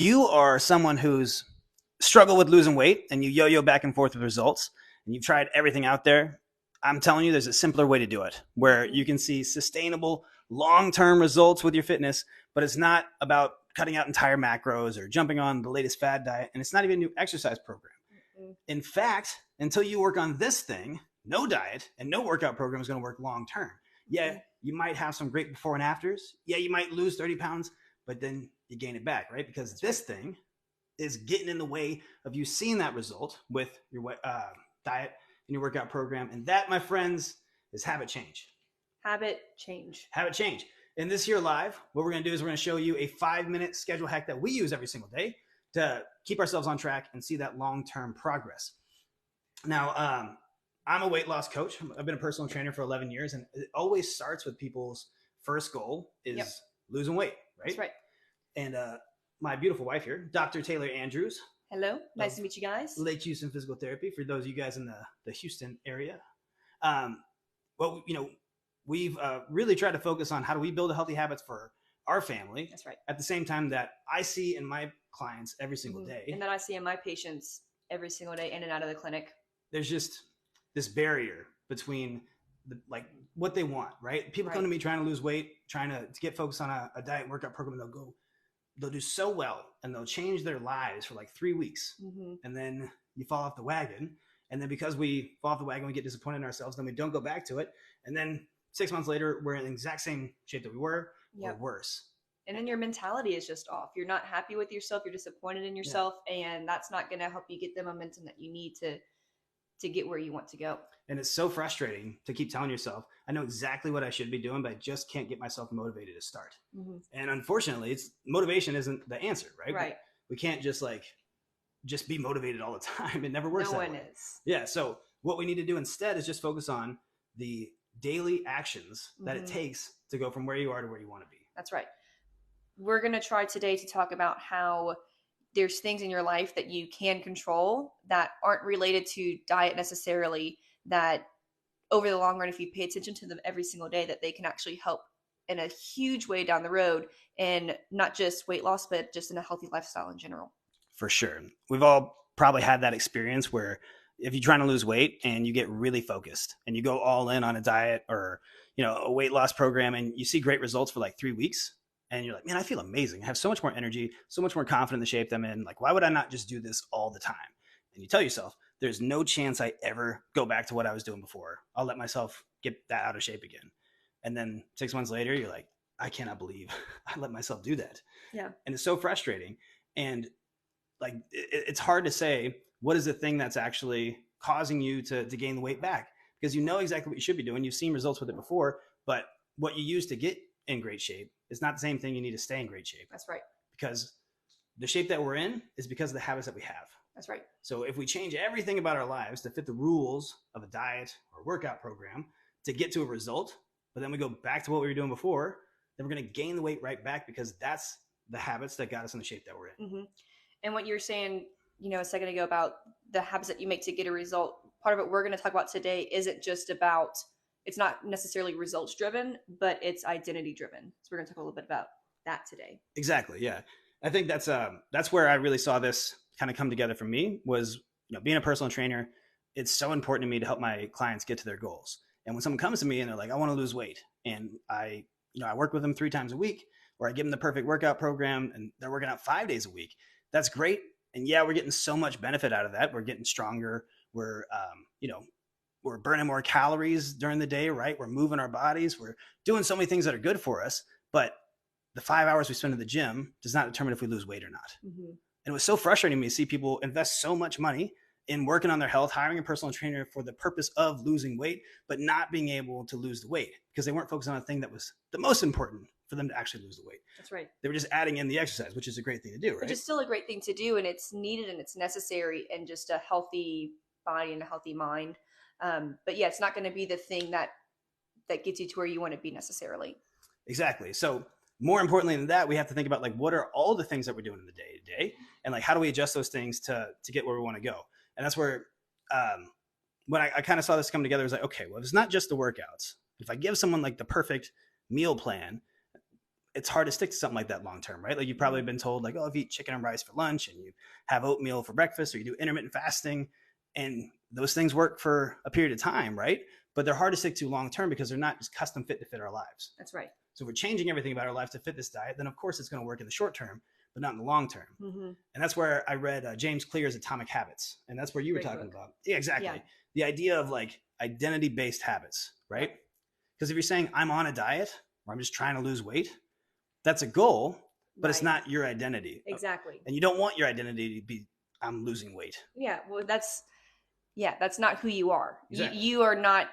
you are someone who's struggled with losing weight and you yo-yo back and forth with results and you've tried everything out there, I'm telling you, there's a simpler way to do it where you can see sustainable long-term results with your fitness, but it's not about cutting out entire macros or jumping on the latest fad diet. And it's not even a new exercise program. In fact, until you work on this thing, no diet and no workout program is going to work long-term. Yeah, you might have some great before and afters. Yeah, you might lose 30 pounds, but then you gain it back, right? Because this thing is getting in the way of you seeing that result with your diet and your workout program. And that, my friends, is habit change. Habit change. Habit change. In this here live, what we're going to do is we're going to show you a 5-minute schedule hack that we use every single day to keep ourselves on track and see that long-term progress. Now, I'm a weight loss coach. I've been a personal trainer for 11 years, and it always starts with people's first goal is losing weight, right? That's right. And my beautiful wife here, Dr. Taylor Andrews. Hello. Nice to meet you guys. Lake Houston Physical Therapy, for those of you guys in the Houston area. Well, we've really tried to focus on how do we build healthy habits for our family. That's right. At the same time that I see in my clients every single day. And that I see in my patients every single day in and out of the clinic. There's just this barrier between what they want, right? People come to me trying to lose weight, trying to get focused on a diet workout program. They'll do so well and they'll change their lives for like 3 weeks. And then you fall off the wagon. And then because we fall off the wagon, we get disappointed in ourselves. Then we don't go back to it. And then 6 months later, we're in the exact same shape that we were or worse. And then your mentality is just off. You're not happy with yourself. You're disappointed in yourself. And that's not going to help you get the momentum that you need to get where you want to go. And it's so frustrating to keep telling yourself, I know exactly what I should be doing, but I just can't get myself motivated to start. And unfortunately, motivation isn't the answer, right? Right. We can't just be motivated all the time. It never works. No one is. Yeah. So what we need to do instead is just focus on the daily actions that it takes to go from where you are to where you want to be. That's right. We're going to try today to talk about how there's things in your life that you can control that aren't related to diet necessarily, that over the long run, if you pay attention to them every single day, that they can actually help in a huge way down the road, and not just weight loss, but just in a healthy lifestyle in general. For sure. We've all probably had that experience where if you're trying to lose weight and you get really focused and you go all in on a diet or, a weight loss program and you see great results for like 3 weeks, and you're like, man, I feel amazing. I have so much more energy, so much more confident in the shape I'm in. Like, why would I not just do this all the time? And you tell yourself, there's no chance I ever go back to what I was doing before. I'll let myself get that out of shape again. And then 6 months later, you're like, I cannot believe I let myself do that. Yeah. And it's so frustrating. And it's hard to say, what is the thing that's actually causing you to gain the weight back? Because you know exactly what you should be doing. You've seen results with it before, but what you use to get in great shape is not the same thing you need to stay in great shape. That's right. Because the shape that we're in is because of the habits that we have. That's right. So if we change everything about our lives to fit the rules of a diet or workout program to get to a result, but then we go back to what we were doing before, then we're going to gain the weight right back because that's the habits that got us in the shape that we're in. And what you're saying, a second ago about the habits that you make to get a result, part of it we're going to talk about today isn't just about, it's not necessarily results driven, but it's identity driven. So we're going to talk a little bit about that today. Exactly. Yeah. I think that's where I really saw this kind of come together for me was, being a personal trainer. It's so important to me to help my clients get to their goals. And when someone comes to me and they're like, I want to lose weight, and I work with them 3 times a week, or I give them the perfect workout program and they're working out 5 days a week. That's great. And yeah, we're getting so much benefit out of that. We're getting stronger. We're, we're burning more calories during the day, right? We're moving our bodies. We're doing so many things that are good for us. But the 5 hours we spend in the gym does not determine if we lose weight or not. And it was so frustrating to me to see people invest so much money in working on their health, hiring a personal trainer for the purpose of losing weight, but not being able to lose the weight because they weren't focused on a thing that was the most important for them to actually lose the weight. That's right. They were just adding in the exercise, which is a great thing to do, right? Which is still a great thing to do, and it's needed and it's necessary, and just a healthy body and a healthy mind. But yeah, it's not going to be the thing that gets you to where you want to be necessarily. Exactly. So more importantly than that, we have to think about what are all the things that we're doing in the day to day, and how do we adjust those things to get where we want to go? And that's where when I kind of saw this come together, I was like, okay, well, it's not just the workouts. If I give someone the perfect meal plan, it's hard to stick to something like that long term, right? Like you've probably been told like, oh, if you eat chicken and rice for lunch and you have oatmeal for breakfast or you do intermittent fasting, and those things work for a period of time, right? But they're hard to stick to long term because they're not just custom fit to fit our lives. That's right. So if we're changing everything about our life to fit this diet, then of course it's going to work in the short term, but not in the long term. And that's where I read James Clear's Atomic Habits. And that's where you were talking about. Yeah, exactly. Yeah. The idea of like identity-based habits, right? Because if you're saying I'm on a diet or I'm just trying to lose weight, that's a goal, but it's not your identity. Exactly. And you don't want your identity to be I'm losing weight. Yeah, well that's not who you are. Exactly. You are not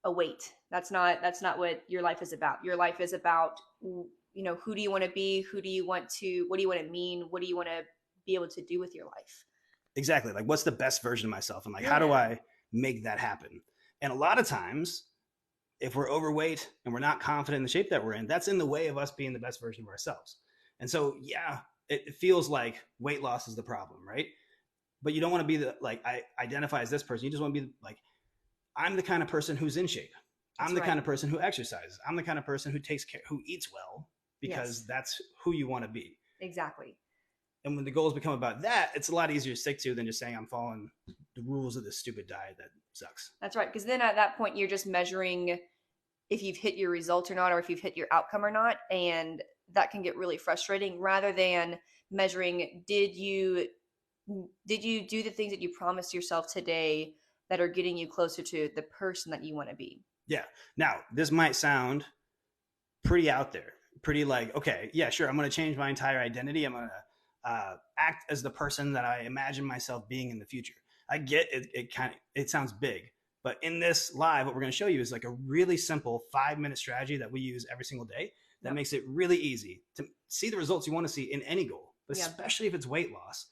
a weight. That's not what your life is about. Your life is about, who do you want to be? What do you want to mean? What do you want to be able to do with your life? Exactly. Like what's the best version of myself? And like, how do I make that happen? And a lot of times, if we're overweight and we're not confident in the shape that we're in, that's in the way of us being the best version of ourselves. And so, yeah, it feels like weight loss is the problem, right? But you don't want to be I identify as this person. You just want to be like, I'm the kind of person who's in shape. I'm the kind of person who exercises. I'm the kind of person who takes care, who eats well, because that's who you want to be. Exactly. And when the goals become about that, it's a lot easier to stick to than just saying I'm following the rules of this stupid diet that sucks. That's right. Because then at that point, you're just measuring if you've hit your result or not, or if you've hit your outcome or not. And that can get really frustrating, rather than measuring, did you do the things that you promised yourself today that are getting you closer to the person that you want to be? Yeah. Now, this might sound pretty out there, pretty like, okay, yeah, sure, I'm going to change my entire identity. I'm going to act as the person that I imagine myself being in the future. I get it. It sounds big, but in this live, what we're going to show you is like a really simple 5-minute strategy that we use every single day that makes it really easy to see the results you want to see in any goal, but especially if it's weight loss.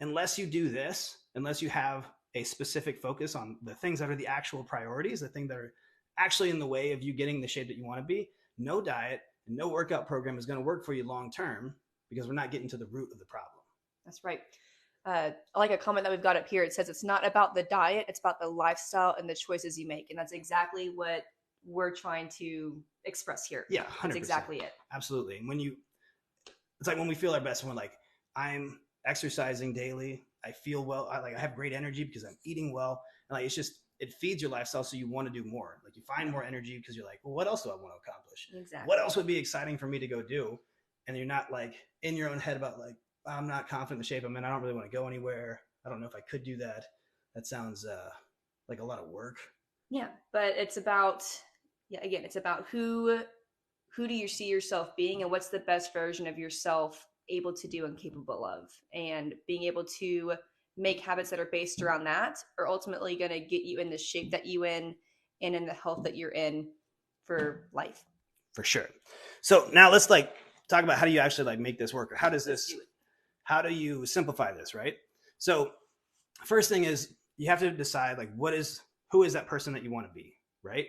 Unless you do this, unless you have a specific focus on the things that are the actual priorities, the things that are actually in the way of you getting the shape that you want to be, no diet and no workout program is going to work for you long term, because we're not getting to the root of the problem. That's right. I like a comment that we've got up here. It says it's not about the diet, it's about the lifestyle and the choices you make. And that's exactly what we're trying to express here. Yeah, 100%. That's exactly it. Absolutely. And it's like when we feel our best, when we're like, I'm exercising daily, I feel well, I have great energy because I'm eating well. And like, it feeds your lifestyle, so you want to do more. Like you find more energy because you're like, well, what else do I want to accomplish? Exactly. What else would be exciting for me to go do? And you're not like in your own head about like, I'm not confident in the shape I'm in. I don't really want to go anywhere. I don't know if I could do that. That sounds like a lot of work. Yeah, but it's about, again, it's about who do you see yourself being, and what's the best version of yourself able to do and capable of, and being able to make habits that are based around that are ultimately going to get you in the shape that you in and in the health that you're in for life. For sure. So now let's talk about how do you actually make this work, or how do you simplify this, right? So first thing is you have to decide who is that person that you want to be, right?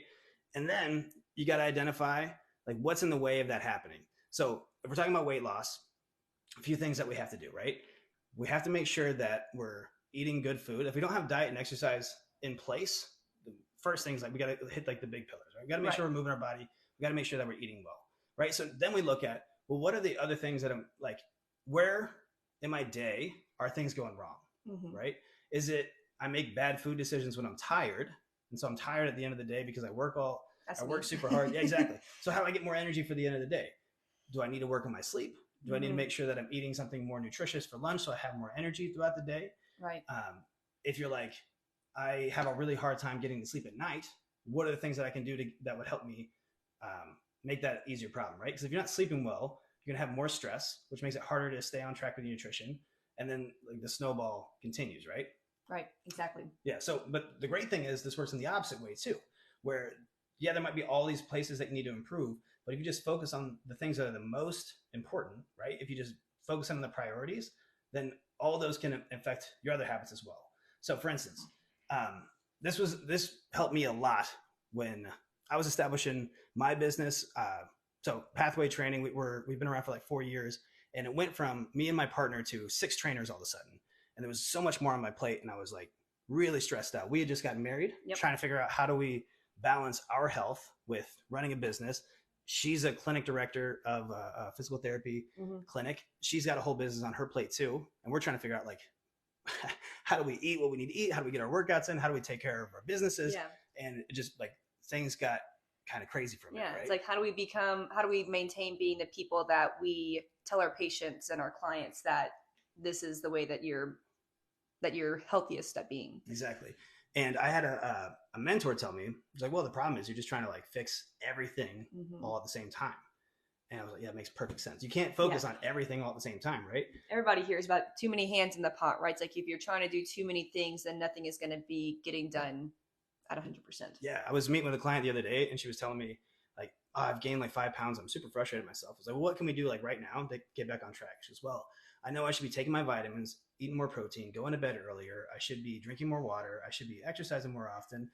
And then you got to identify what's in the way of that happening. So if we're talking about weight loss, a few things that we have to do, right? We have to make sure that we're eating good food. If we don't have diet and exercise in place, the first thing is we got to hit the big pillars, right? We got to make sure we're moving our body. We got to make sure that we're eating well, right? So then we look at, well, what are the other things that I'm where in my day are things going wrong, right? Is it I make bad food decisions when I'm tired, and so I'm tired at the end of the day because I work super hard. Yeah, exactly. So how do I get more energy for the end of the day? Do I need to work on my sleep? Do I need to make sure that I'm eating something more nutritious for lunch so I have more energy throughout the day? Right. If you're I have a really hard time getting to sleep at night, what are the things that I can do that would help me make that an easier problem, right? Because if you're not sleeping well, you're going to have more stress, which makes it harder to stay on track with your nutrition. And then the snowball continues, right? Right, exactly. Yeah. So, but the great thing is this works in the opposite way too, where there might be all these places that you need to improve, but if you just focus on the things that are the most important, right? If you just focus on the priorities, then all those can affect your other habits as well. So for instance, this helped me a lot when I was establishing my business. So Pathway Training, we've been around for 4 years, and it went from me and my partner to 6 trainers all of a sudden. And there was so much more on my plate, and I was really stressed out. We had just gotten married, trying to figure out how do we balance our health with running a business. She's a clinic director of a physical therapy clinic. She's got a whole business on her plate too. And we're trying to figure out like, how do we eat what we need to eat? How do we get our workouts in? How do we take care of our businesses? Yeah. And it just like things got kind of crazy for me. Yeah. Right? It's like, how do we maintain being the people that we tell our patients and our clients that this is the way that you're healthiest at being. Exactly. And I had a mentor tell me, he's like, well, the problem is you're just trying to like fix everything all at the same time. And I was like, yeah, it makes perfect sense. You can't focus on everything all at the same time, right? Everybody hears about too many hands in the pot, right? It's like if you're trying to do too many things, then nothing is going to be getting done at 100%. Yeah. I was meeting with a client the other day and she was telling me like, oh, I've gained like 5 pounds. I'm super frustrated with myself. I was like, well, what can we do like right now to get back on track? She goes, well, I know I should be taking my vitamins, eating more protein, going to bed earlier. I should be drinking more water. I should be exercising more often.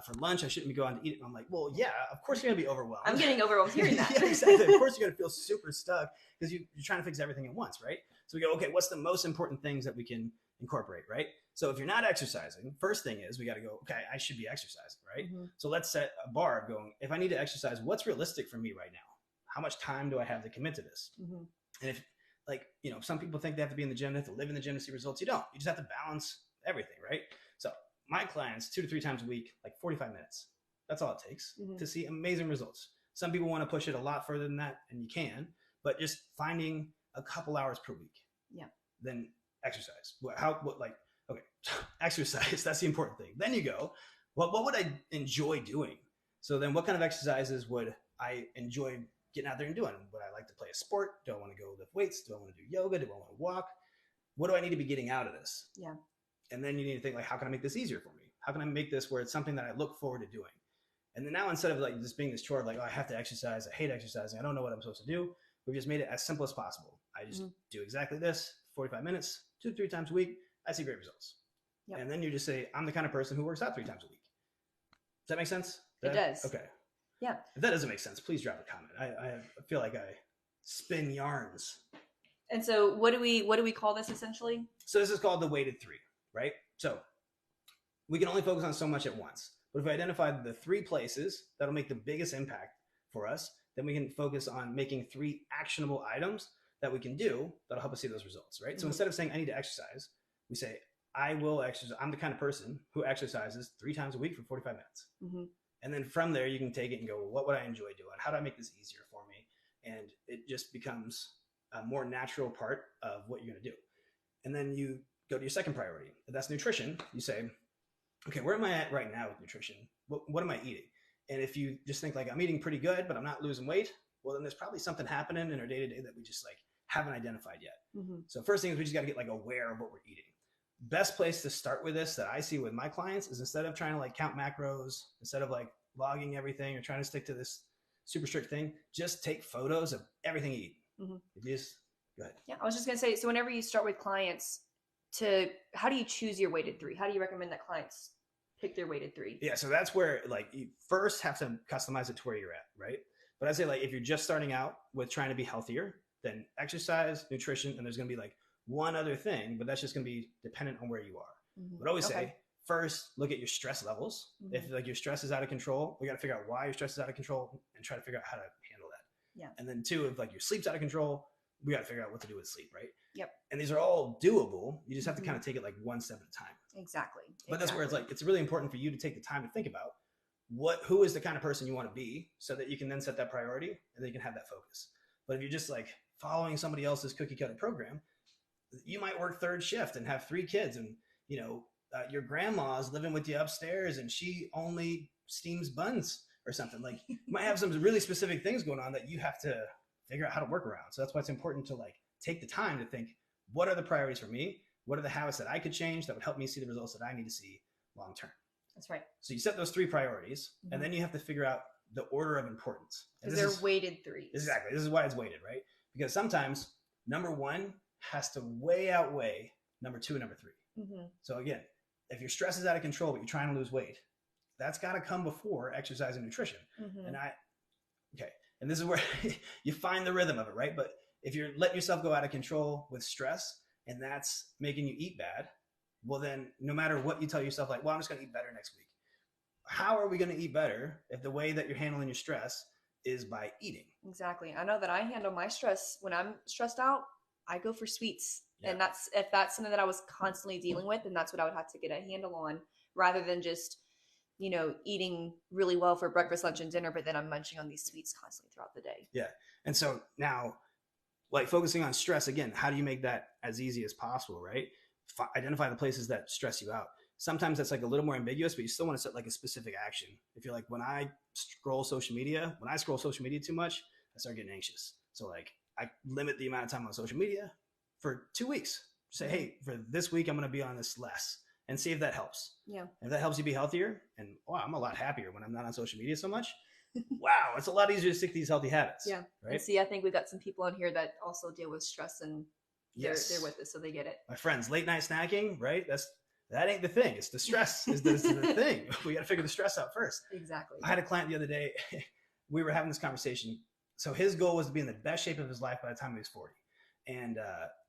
For lunch, I shouldn't be going to eat. I'm like, well, yeah, of course you're going to be overwhelmed. I'm getting overwhelmed hearing that. Yeah, exactly. Of course you're going to feel super stuck because you're trying to fix everything at once, right? So we go, okay, what's the most important things that we can incorporate, right? So if you're not exercising, first thing is we got to go, okay, I should be exercising, right? So let's set a bar of going, if I need to exercise, what's realistic for me right now? How much time do I have to commit to this? And if like, you know, some people think they have to be in the gym, they have to live in the gym to see results. You don't. You just have to balance everything, right? So my clients, 2 to 3 times a week, like 45 minutes. That's all it takes to see amazing results. Some people want to push it a lot further than that, and you can, but just finding a couple hours per week. Yeah. Then exercise. Okay, exercise, that's the important thing. Then you go, well, what would I enjoy doing? So then what kind of exercises would I enjoy getting out there and doing? Would I like to play a sport? Do I want to go lift weights? Do I want to do yoga? Do I want to walk? What do I need to be getting out of this? Yeah. And then you need to think like, how can I make this easier for me? How can I make this where it's something that I look forward to doing? And then now instead of like just being this chore of like, oh, I have to exercise. I hate exercising. I don't know what I'm supposed to do. We've just made it as simple as possible. I just do exactly this, 45 minutes, 2 to 3 times a week. I see great results. Yep. And then you just say, I'm the kind of person who works out 3 times a week. Does that make sense? It does. Okay. Yeah. If that doesn't make sense, please drop a comment. I feel like I spin yarns. And so what do we call this essentially? So this is called the weighted 3, right? So we can only focus on so much at once. But if we identify the 3 places that'll make the biggest impact for us, then we can focus on making 3 actionable items that we can do that'll help us see those results, right? So instead of saying I need to exercise, we say I will exercise. I'm the kind of person who exercises 3 times a week for 45 minutes. And then from there, you can take it and go, well, what would I enjoy doing? How do I make this easier for me? And it just becomes a more natural part of what you're going to do. And then you go to your second priority. If that's nutrition, you say, okay, where am I at right now with nutrition? What am I eating? And if you just think like I'm eating pretty good, but I'm not losing weight, well, then there's probably something happening in our day-to-day that we just like haven't identified yet. So first thing is we just got to get like aware of what we're eating. Best place to start with this that I see with my clients is instead of trying to like count macros, instead of like logging everything or trying to stick to this super strict thing, just take photos of everything you eat. Just go ahead. Yeah, I was just gonna say, so whenever you start with clients, how do you choose your weighted 3? How do you recommend that clients pick their weighted 3? Yeah, so that's where like you first have to customize it to where you're at, right? But I'd say like if you're just starting out with trying to be healthier, then exercise, nutrition, and there's gonna be like one other thing, but that's just going to be dependent on where you are. But always say, first, look at your stress levels. If like your stress is out of control, we got to figure out why your stress is out of control and try to figure out how to handle that. Yeah. And then 2, if like your sleep's out of control, we got to figure out what to do with sleep, right? Yep. And these are all doable. You just have to kind of take it like one step at a time. Exactly. But that's where it's like, it's really important for you to take the time to think about who is the kind of person you want to be so that you can then set that priority and then you can have that focus. But if you're just like following somebody else's cookie cutter program, you might work 3rd shift and have 3 kids and, you know, your grandma's living with you upstairs and she only steams buns or something. Like you might have some really specific things going on that you have to figure out how to work around. So that's why it's important to like take the time to think, what are the priorities for me? What are the habits that I could change that would help me see the results that I need to see long term? That's right. So you set those 3 priorities and then you have to figure out the order of importance. Because they're weighted 3s. Exactly. This is why it's weighted, right? Because sometimes number 1 has to way outweigh number 2 and number 3. So again, if your stress is out of control, but you're trying to lose weight, that's got to come before exercise and nutrition. And this is where you find the rhythm of it, right? But if you're letting yourself go out of control with stress and that's making you eat bad, well then no matter what you tell yourself, like, well, I'm just going to eat better next week. How are we going to eat better if the way that you're handling your stress is by eating. Exactly. I know that I handle my stress when I'm stressed out, I go for sweets. Yeah. And that's if that's something that I was constantly dealing with, then that's what I would have to get a handle on rather than just, eating really well for breakfast, lunch, and dinner, but then I'm munching on these sweets constantly throughout the day. Yeah. And so now, like focusing on stress again, how do you make that as easy as possible, right? Identify the places that stress you out. Sometimes that's like a little more ambiguous, but you still want to set like a specific action. If you're like, when I scroll social media too much, I start getting anxious. So like I limit the amount of time on social media for 2 weeks. Say, hey, for this week, I'm going to be on this less, and see if that helps. Yeah. If that helps you be healthier, and wow, I'm a lot happier when I'm not on social media so much. Wow, it's a lot easier to stick to these healthy habits. Yeah. Right. And see, I think we've got some people on here that also deal with stress, and they're with us, so they get it. My friends, late night snacking, right? That ain't the thing. It's the stress is the thing. We got to figure the stress out first. Exactly. I had a client the other day. We were having this conversation. So his goal was to be in the best shape of his life by the time he was 40. And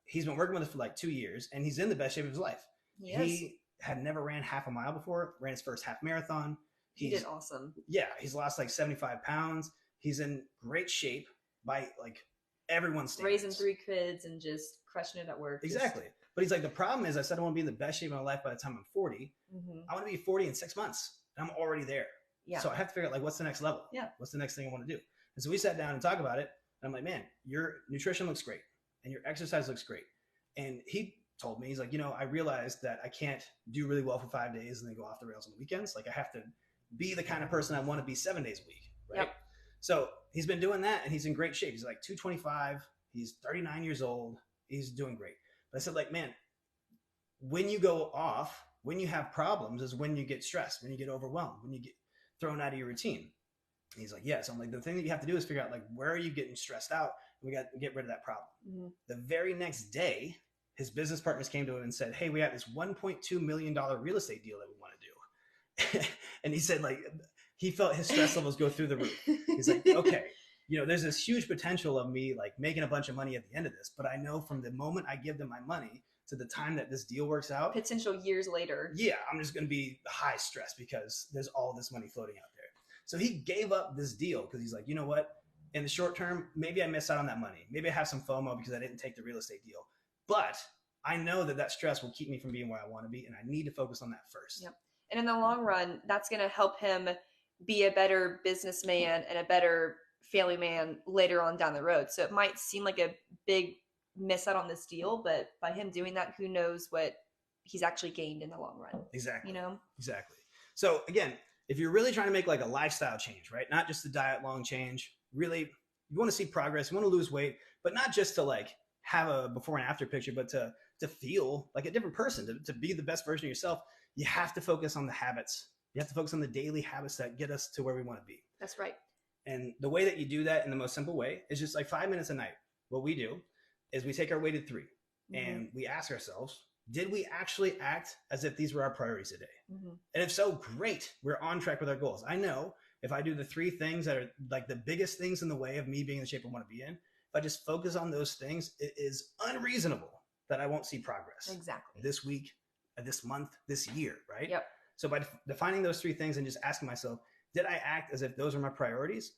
he's been working with us for like 2 years, and he's in the best shape of his life. He had never ran half a mile before, ran his first half marathon. He did awesome. Yeah, he's lost like 75 pounds. He's in great shape by like everyone's standards. Raising 3 kids and just crushing it at work. Exactly. But he's like, the problem is I said I want to be in the best shape of my life by the time I'm 40. Mm-hmm. I want to be 40 in 6 months, and I'm already there. Yeah. So I have to figure out like, what's the next level? Yeah. What's the next thing I want to do? And so we sat down and talked about it. And I'm like, man, your nutrition looks great and your exercise looks great. And he told me, he's like, I realized that I can't do really well for 5 days and then go off the rails on the weekends. Like I have to be the kind of person I want to be 7 days a week. Right. Yep. So he's been doing that and he's in great shape. He's like 225. He's 39 years old. He's doing great. But I said, like, man, when you go off, when you have problems is when you get stressed, when you get overwhelmed, when you get thrown out of your routine. And he's like, yes. I'm like, the thing that you have to do is figure out like, where are you getting stressed out? We got to get rid of that problem. Mm-hmm. The very next day, his business partners came to him and said, hey, we have this $1.2 million real estate deal that we want to do. And he said, like, he felt his stress levels go through the roof. He's like, okay, there's this huge potential of me like making a bunch of money at the end of this. But I know from the moment I give them my money to the time that this deal works out, potential years later. Yeah, I'm just going to be high stress because there's all this money floating out there. So he gave up this deal because he's like, you know what? In the short term, maybe I missed out on that money. Maybe I have some FOMO because I didn't take the real estate deal. But I know that stress will keep me from being where I want to be. And I need to focus on that first. Yep. And in the long run, that's going to help him be a better businessman and a better family man later on down the road. So it might seem like a big miss out on this deal, but by him doing that, who knows what he's actually gained in the long run. Exactly. Exactly. So again, if you're really trying to make like a lifestyle change, right? Not just a diet long change, really, you want to see progress, you want to lose weight, but not just to like have a before and after picture, but to feel like a different person, to be the best version of yourself. You have to focus on the habits. You have to focus on the daily habits that get us to where we want to be. That's right. And the way that you do that in the most simple way is just like 5 minutes a night. What we do is we take our weighted 3 and we ask ourselves, did we actually act as if these were our priorities today? Mm-hmm. And if so, great. We're on track with our goals. I know if I do the 3 things that are like the biggest things in the way of me being in the shape I want to be in, if I just focus on those things, it is unreasonable that I won't see progress. Exactly. This week, this month, this year, right? Yep. So by defining those 3 things and just asking myself, did I act as if those are my priorities?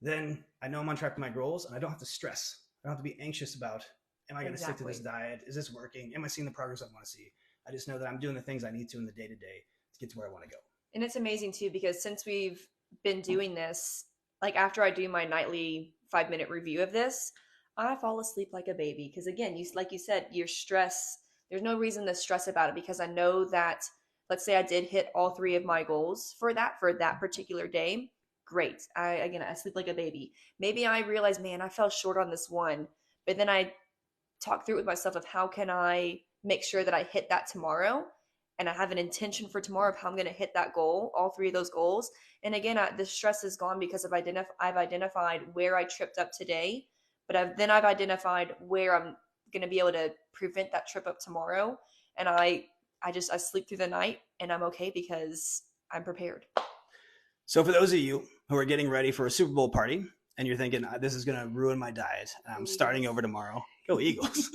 Then I know I'm on track with my goals and I don't have to stress. I don't have to be anxious about, am I going to stick to this diet? Is this working? Am I seeing the progress I want to see? I just know that I'm doing the things I need to in the day-to-day to get to where I want to go. And it's amazing too, because since we've been doing this, like after I do my nightly 5-minute review of this, I fall asleep like a baby. Because again, like you said, your stress, there's no reason to stress about it because I know that, let's say I did hit all 3 of my goals for that particular day. Great. I sleep like a baby. Maybe I realize, man, I fell short on this one, but then I talk through it with myself of how can I make sure that I hit that tomorrow, and I have an intention for tomorrow of how I'm going to hit that goal, all 3 of those goals. And again, the stress is gone because I've identified where I tripped up today, but I've identified where I'm going to be able to prevent that trip up tomorrow. And I sleep through the night and I'm okay because I'm prepared. So for those of you who are getting ready for a Super Bowl party and you're thinking, this is going to ruin my diet, and I'm starting over tomorrow, go Eagles.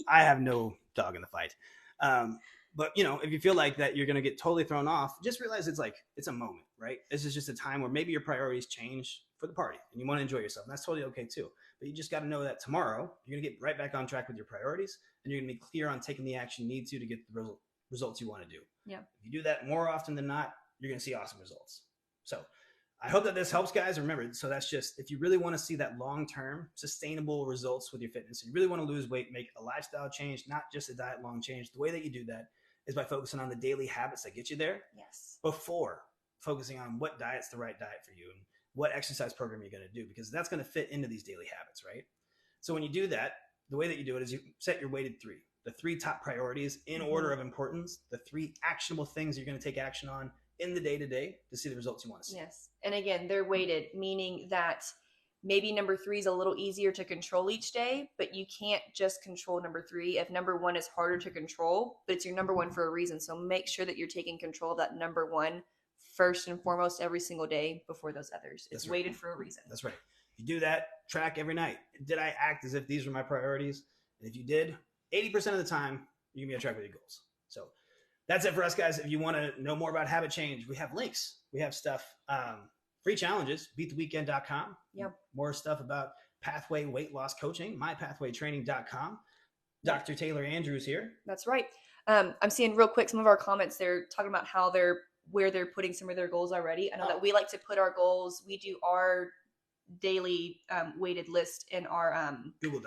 I have no dog in the fight. But if you feel like that you're going to get totally thrown off, just realize it's a moment, right? This is just a time where maybe your priorities change for the party and you want to enjoy yourself. And that's totally okay too. But you just got to know that tomorrow you're going to get right back on track with your priorities, and you're going to be clear on taking the action you need to get the results you want to do. Yeah. If you do that more often than not, you're going to see awesome results. So I hope that this helps, guys. Remember, so that's just, if you really want to see that long-term sustainable results with your fitness, you really want to lose weight, make a lifestyle change, not just a diet long change. The way that you do that is by focusing on the daily habits that get you there. Yes. Before focusing on what diet's the right diet for you and what exercise program you're going to do, because that's going to fit into these daily habits, right? So when you do that, the way that you do it is you set your weighted 3, the 3 top priorities in order of importance, the 3 actionable things you're going to take action on in the day-to-day to see the results you want to see. Yes. And again, they're weighted, meaning that maybe number 3 is a little easier to control each day, but you can't just control number 3 if number 1 is harder to control, but it's your number 1 for a reason. So make sure that you're taking control of that number 1 first and foremost every single day before those others. It's That's right. weighted for a reason. That's right. If you do that, track every night. Did I act as if these were my priorities? And if you did, 80% of the time, you're going to be on track with your goals. So that's it for us, guys. If you want to know more about habit change, we have links. We have stuff, free challenges, beattheweekend.com. Yep. More stuff about Pathway Weight Loss Coaching, mypathwaytraining.com. Dr. Taylor Andrews here. That's right. I'm seeing real quick some of our comments. They're talking about how where they're putting some of their goals already. I know that we like to put our goals. We do our daily weighted list in our Google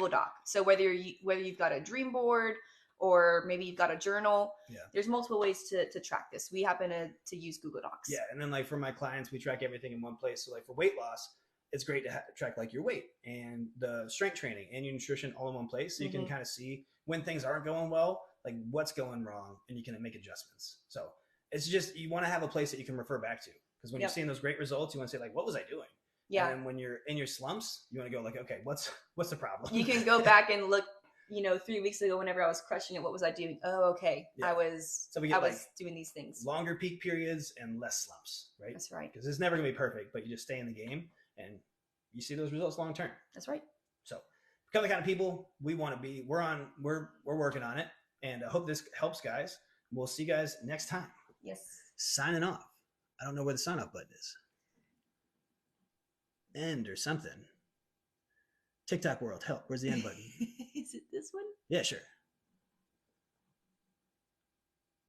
Doc. So whether you've got a dream board or maybe you've got a journal, there's multiple ways to track this. We happen to use Google Docs. Yeah, and then like for my clients, we track everything in one place. So like for weight loss, it's great to track like your weight and the strength training and your nutrition all in one place. So you can kind of see when things aren't going well, like what's going wrong, and you can make adjustments. So it's just, you want to have a place that you can refer back to, because when you're seeing those great results, you want to say like, what was I doing? Yeah. And when you're in your slumps, you want to go like, okay, what's the problem? You can go back and look, 3 weeks ago, whenever I was crushing it, what was I doing? Oh, okay. Yeah. I was doing these things. Longer peak periods and less slumps, right? That's right. Because it's never going to be perfect, but you just stay in the game and you see those results long term. That's right. So become the kind of people we want to be. We're working on it, and I hope this helps, guys. We'll see you guys next time. Yes. Signing off. I don't know where the sign off button is. End or something. TikTok world, help. Where's the end button? Is it this one? Yeah, sure.